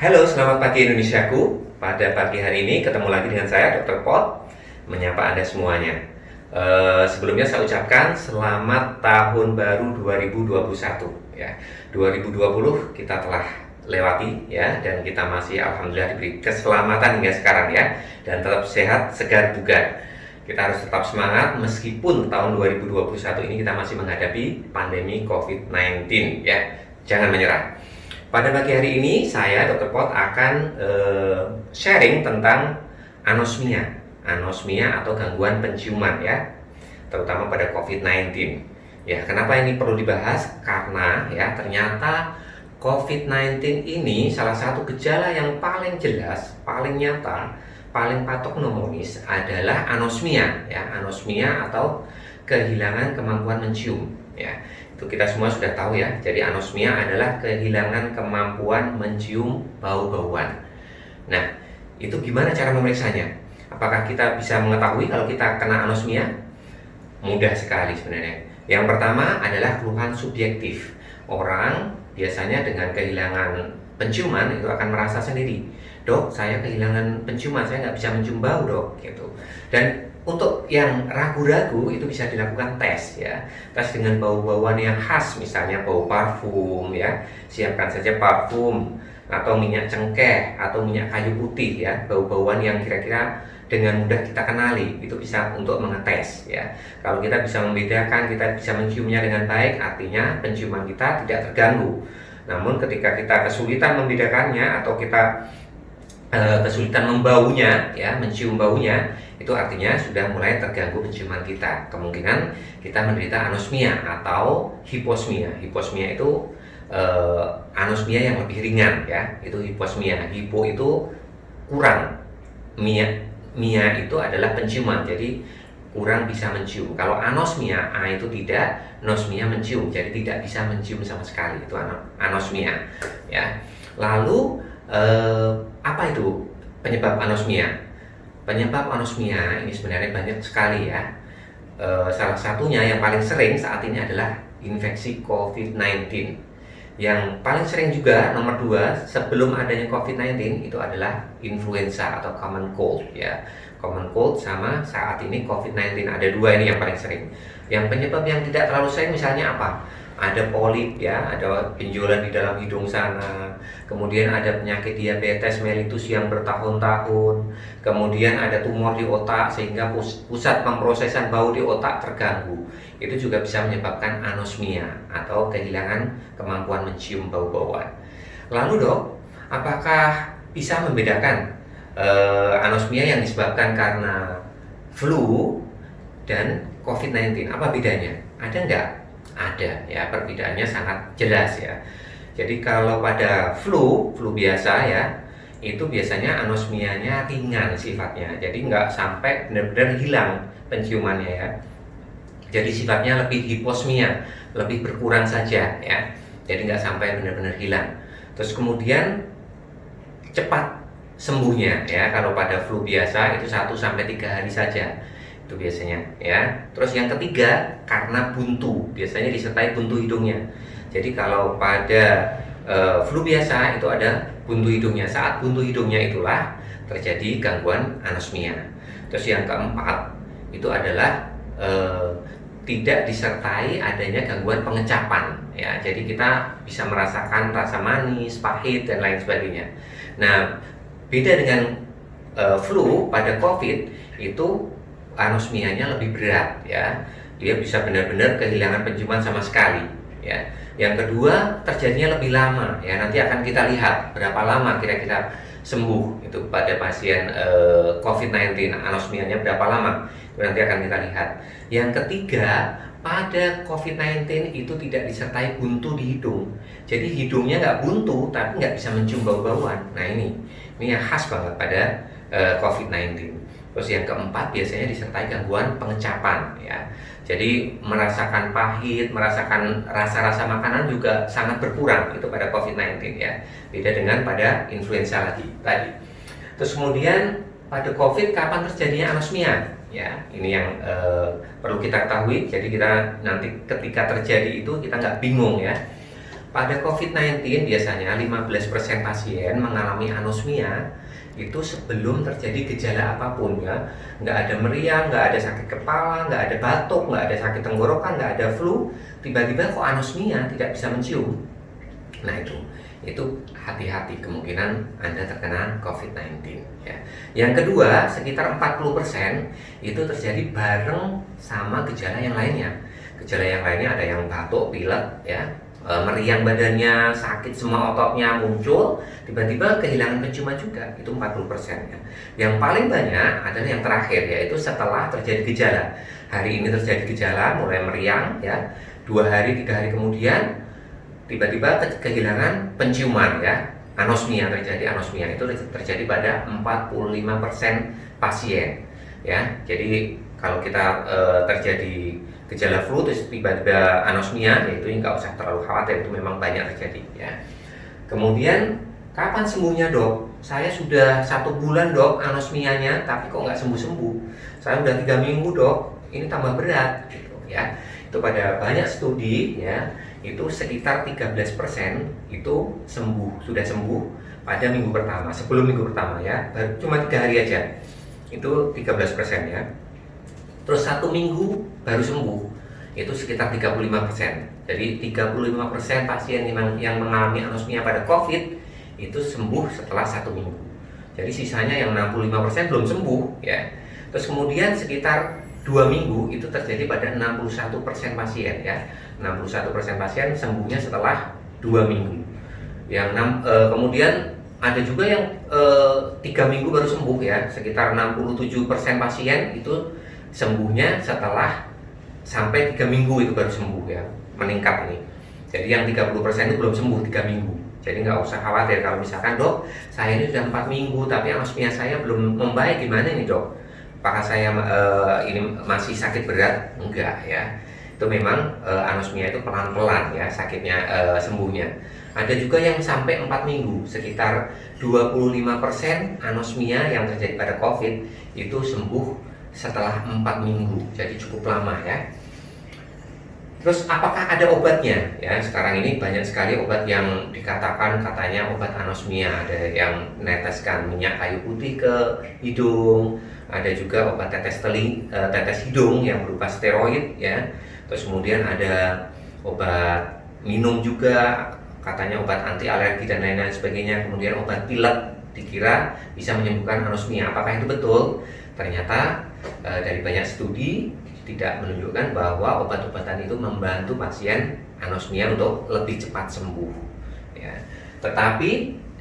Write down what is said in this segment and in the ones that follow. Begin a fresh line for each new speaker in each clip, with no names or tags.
Halo, selamat pagi Indonesiaku. Pada pagi hari ini ketemu lagi dengan saya, Dr. Pot, menyapa Anda semuanya. Sebelumnya saya ucapkan selamat tahun baru 2021. Ya, 2020 kita telah lewati ya, dan kita masih alhamdulillah diberi keselamatan hingga sekarang ya, dan tetap sehat, segar bugar. Kita harus tetap semangat meskipun tahun 2021 ini kita masih menghadapi pandemi COVID-19 ya. Jangan menyerah. Pada pagi hari ini saya Dr. Pot akan sharing tentang anosmia. Anosmia atau gangguan penciuman ya, terutama pada COVID-19. Ya, kenapa ini perlu dibahas? Karena ya ternyata COVID-19 ini salah satu gejala yang paling jelas, paling nyata, paling patognomonis adalah anosmia ya, anosmia atau kehilangan kemampuan mencium ya. Itu kita semua sudah tahu ya. Jadi anosmia adalah kehilangan kemampuan mencium bau-bauan. Nah, itu gimana cara memeriksanya? Apakah kita bisa mengetahui kalau kita kena anosmia? Mudah sekali sebenarnya. Yang pertama adalah keluhan subjektif. Orang biasanya dengan kehilangan penciuman itu akan merasa sendiri, dok, saya kehilangan penciuman, saya nggak bisa mencium bau, dok, gitu. Dan untuk yang ragu-ragu itu bisa dilakukan tes ya, tes dengan bau-bauan yang khas, misalnya bau parfum ya, siapkan saja parfum atau minyak cengkeh atau minyak kayu putih ya, bau-bauan yang kira-kira dengan mudah kita kenali, itu bisa untuk mengetes ya. Kalau kita bisa membedakan, kita bisa menciumnya dengan baik, artinya penciuman kita tidak terganggu. Namun ketika kita kesulitan membedakannya atau kita kesulitan membaunya ya, mencium baunya, itu artinya sudah mulai terganggu penciuman kita. Kemungkinan kita menderita anosmia atau hiposmia. Hiposmia itu anosmia yang lebih ringan ya, itu hiposmia. Hipo itu kurang, mia itu adalah penciuman, jadi kurang bisa mencium. Kalau anosmia, itu tidak, nosmia mencium, jadi tidak bisa mencium sama sekali, itu anosmia ya. Lalu apa itu penyebab anosmia? Penyebab anosmia ini sebenarnya banyak sekali ya. Salah satunya yang paling sering saat ini adalah infeksi COVID-19. Yang paling sering juga nomor 2 sebelum adanya COVID-19 itu adalah influenza atau common cold ya. Common cold sama saat ini COVID-19, ada 2 ini yang paling sering. Yang penyebab yang tidak terlalu sering misalnya apa? Ada polip ya, ada benjolan di dalam hidung sana, kemudian ada penyakit diabetes mellitus yang bertahun-tahun, kemudian ada tumor di otak sehingga pusat pemrosesan bau di otak terganggu. Itu juga bisa menyebabkan anosmia atau kehilangan kemampuan mencium bau-bauan. Lalu dok, apakah bisa membedakan anosmia yang disebabkan karena flu dan COVID-19? Apa bedanya? Ada enggak? Ada ya, perbedaannya sangat jelas ya. Jadi kalau pada flu biasa ya, itu biasanya anosmianya ringan sifatnya, jadi nggak sampai benar-benar hilang penciumannya ya. Jadi sifatnya lebih hiposmia, lebih berkurang saja ya, jadi nggak sampai benar-benar hilang. Terus kemudian cepat sembuhnya ya, kalau pada flu biasa itu 1-3 hari saja itu biasanya ya. Terus yang ketiga, karena buntu, biasanya disertai buntu hidungnya. Jadi kalau pada flu biasa itu ada buntu hidungnya, saat buntu hidungnya itulah terjadi gangguan anosmia. Terus yang keempat itu adalah tidak disertai adanya gangguan pengecapan ya. Jadi kita bisa merasakan rasa manis, pahit dan lain sebagainya. Nah, beda dengan flu, pada COVID itu anosmianya lebih berat ya, dia bisa benar-benar kehilangan penciuman sama sekali ya. Yang kedua, terjadinya lebih lama ya, nanti akan kita lihat berapa lama kira-kira sembuh itu pada pasien COVID-19, anosmianya berapa lama itu nanti akan kita lihat. Yang ketiga, pada COVID-19 itu tidak disertai buntu di hidung, jadi hidungnya nggak buntu tapi nggak bisa mencium bau-bauan. Nah ini yang khas banget pada COVID-19. Terus yang keempat, biasanya disertai gangguan pengecapan ya. Jadi merasakan pahit, merasakan rasa-rasa makanan juga sangat berkurang itu pada COVID-19 ya. Beda dengan pada influenza tadi. Terus kemudian pada COVID kapan terjadinya anosmia? Ya, ini yang perlu kita ketahui. Jadi kita nanti ketika terjadi itu kita nggak bingung ya. pada COVID-19 biasanya 15% pasien mengalami anosmia itu sebelum terjadi gejala apapun ya. Nggak ada meriang, nggak ada sakit kepala, nggak ada batuk, nggak ada sakit tenggorokan, nggak ada flu, tiba-tiba kok anosmia, tidak bisa mencium. Nah itu hati-hati, kemungkinan Anda terkena COVID-19 ya. Yang kedua, sekitar 40% itu terjadi bareng sama gejala yang lainnya. Gejala yang lainnya ada yang batuk, pilek ya, meriang badannya, sakit semua ototnya muncul, tiba-tiba kehilangan penciuman juga, itu 40% ya. Yang paling banyak adalah yang terakhir, yaitu setelah terjadi gejala. Hari ini terjadi gejala, mulai meriang ya, 2 hari, 3 hari kemudian tiba-tiba kehilangan penciuman ya, anosmia, terjadi anosmia. Itu terjadi pada 45% pasien ya. Jadi kalau kita terjadi gejala flu terus tiba-tiba anosmia, yaitu nggak usah terlalu khawatir, itu memang banyak terjadi ya. Kemudian kapan sembuhnya dok? Saya sudah 1 bulan dok anosmianya, tapi kok nggak sembuh-sembuh. Saya udah 3 minggu dok, ini tambah berat gitu ya. Itu pada banyak studi ya, itu sekitar 13% itu sudah sembuh pada minggu pertama, sebelum minggu pertama ya, cuma 3 hari aja, itu 13% ya. Terus 1 minggu baru sembuh, itu sekitar 35%. Jadi 35% pasien yang mengalami anosmia pada COVID itu sembuh setelah 1 minggu. Jadi sisanya yang 65% belum sembuh ya. Terus kemudian sekitar 2 minggu itu terjadi pada 61% pasien ya. 61% pasien sembuhnya setelah 2 minggu. Kemudian ada juga yang 3 minggu baru sembuh ya. Sekitar 67% pasien itu sembuhnya setelah sampai 3 minggu itu baru sembuh ya, meningkat ini. Jadi yang 30% itu belum sembuh 3 minggu. Jadi nggak usah khawatir kalau misalkan dok, saya ini sudah 4 minggu tapi anosmia saya belum membaik, gimana nih dok? Apakah saya ini masih sakit berat? Enggak ya. Itu memang anosmia itu pelan-pelan ya sakitnya, sembuhnya. Ada juga yang sampai 4 minggu, sekitar 25% anosmia yang terjadi pada COVID itu sembuh setelah 4 minggu, jadi cukup lama ya. Terus apakah ada obatnya? Ya, sekarang ini banyak sekali obat yang dikatakan katanya obat anosmia. Ada yang meneteskan minyak kayu putih ke hidung, ada juga obat tetes hidung yang berupa steroid ya. Terus kemudian ada obat minum juga, katanya obat anti alergi dan lain-lain sebagainya. Kemudian obat pilek dikira bisa menyembuhkan anosmia. Apakah itu betul? Ternyata dari banyak studi tidak menunjukkan bahwa obat-obatan itu membantu pasien anosmia untuk lebih cepat sembuh ya. Tetapi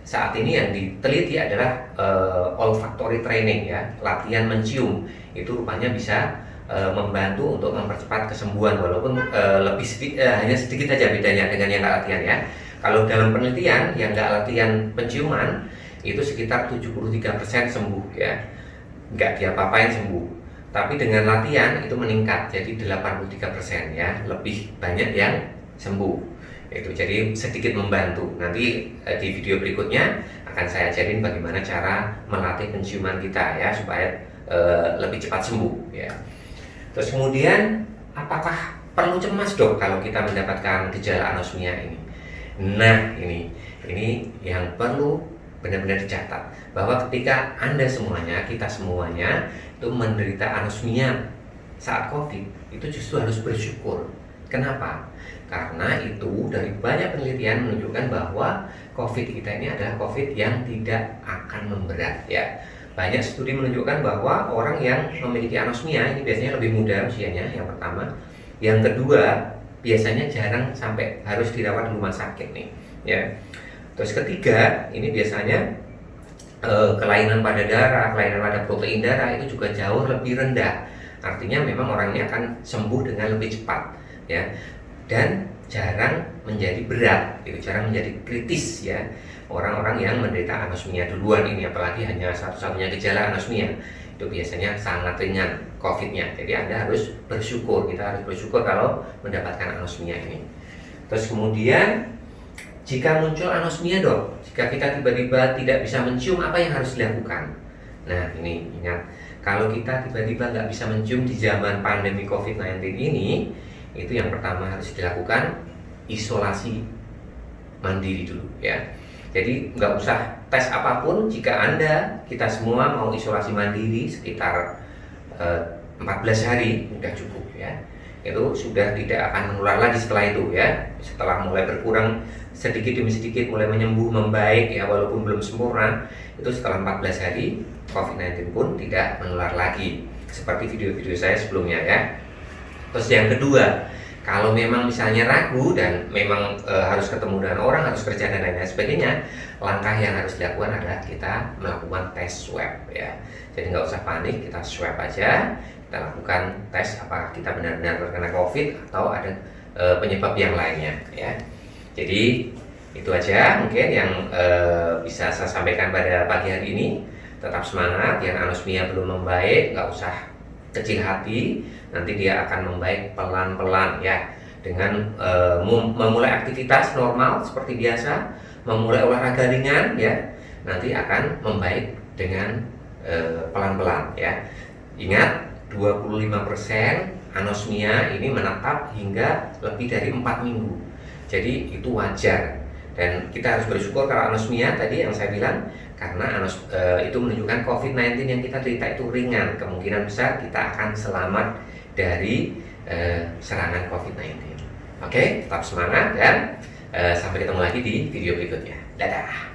saat ini yang diteliti adalah olfactory training ya, latihan mencium. Itu rupanya bisa membantu untuk mempercepat kesembuhan, walaupun hanya sedikit aja bedanya dengan yang nggak latihan ya. Kalau dalam penelitian yang nggak latihan penciuman itu sekitar 73% sembuh ya, nggak diapa-apain sembuh. Tapi dengan latihan itu meningkat jadi 83% ya, lebih banyak yang sembuh. Itu jadi sedikit membantu. Nanti di video berikutnya akan saya ajarin bagaimana cara melatih penciuman kita ya supaya lebih cepat sembuh ya. Terus kemudian apakah perlu cemas dok kalau kita mendapatkan gejala anosmia ini? Nah ini yang perlu benar-benar dicatat, bahwa ketika Anda semuanya, kita semuanya itu menderita anosmia saat COVID, itu justru harus bersyukur. Kenapa? Karena itu dari banyak penelitian menunjukkan bahwa COVID kita ini adalah COVID yang tidak akan memberat ya. Banyak studi menunjukkan bahwa orang yang memiliki anosmia ini biasanya lebih muda usianya, yang pertama. Yang kedua, biasanya jarang sampai harus dirawat di rumah sakit nih ya. Terus ketiga, ini biasanya kelainan pada darah, kelainan pada protein darah itu juga jauh lebih rendah. Artinya memang orang ini akan sembuh dengan lebih cepat ya. Dan jarang menjadi berat, itu jarang menjadi kritis ya. Orang-orang yang menderita anosmia duluan ini, apalagi hanya satu-satunya gejala anosmia, itu biasanya sangat ringan COVID-nya. Jadi Anda harus bersyukur, kita harus bersyukur kalau mendapatkan anosmia ini. Terus kemudian jika muncul anosmia dok, jika kita tiba-tiba tidak bisa mencium, apa yang harus dilakukan? Nah ini ingat, kalau kita tiba-tiba nggak bisa mencium di zaman pandemi COVID-19 ini, itu yang pertama harus dilakukan isolasi mandiri dulu ya. Jadi nggak usah tes apapun. Jika kita semua mau isolasi mandiri sekitar 14 hari udah cukup ya. Itu sudah tidak akan menular lagi setelah itu ya. Setelah mulai berkurang sedikit demi sedikit, mulai menyembuh, membaik ya, walaupun belum sempurna, itu setelah 14 hari COVID-19 pun tidak menular lagi, seperti video-video saya sebelumnya ya. Terus yang kedua, kalau memang misalnya ragu dan memang harus ketemu dengan orang, harus kerja dan lain-lain sebagainya, langkah yang harus dilakukan adalah kita melakukan tes swab ya. Jadi nggak usah panik, kita swab aja, kita lakukan tes apakah kita benar-benar terkena COVID atau ada penyebab yang lainnya ya. Jadi itu aja mungkin yang bisa saya sampaikan pada pagi hari ini. Tetap semangat, yang anosmia belum membaik nggak usah kecil hati, nanti dia akan membaik pelan-pelan ya, dengan memulai aktivitas normal seperti biasa, memulai olahraga ringan ya, nanti akan membaik dengan pelan-pelan ya. Ingat, 25% anosmia ini menetap hingga lebih dari 4 minggu, jadi itu wajar. Dan kita harus bersyukur kalau anosmia tadi yang saya bilang, karena itu menunjukkan COVID-19 yang kita derita itu ringan, kemungkinan besar kita akan selamat dari serangan COVID-19. Oke, tetap semangat dan sampai ketemu lagi di video berikutnya. Dadah.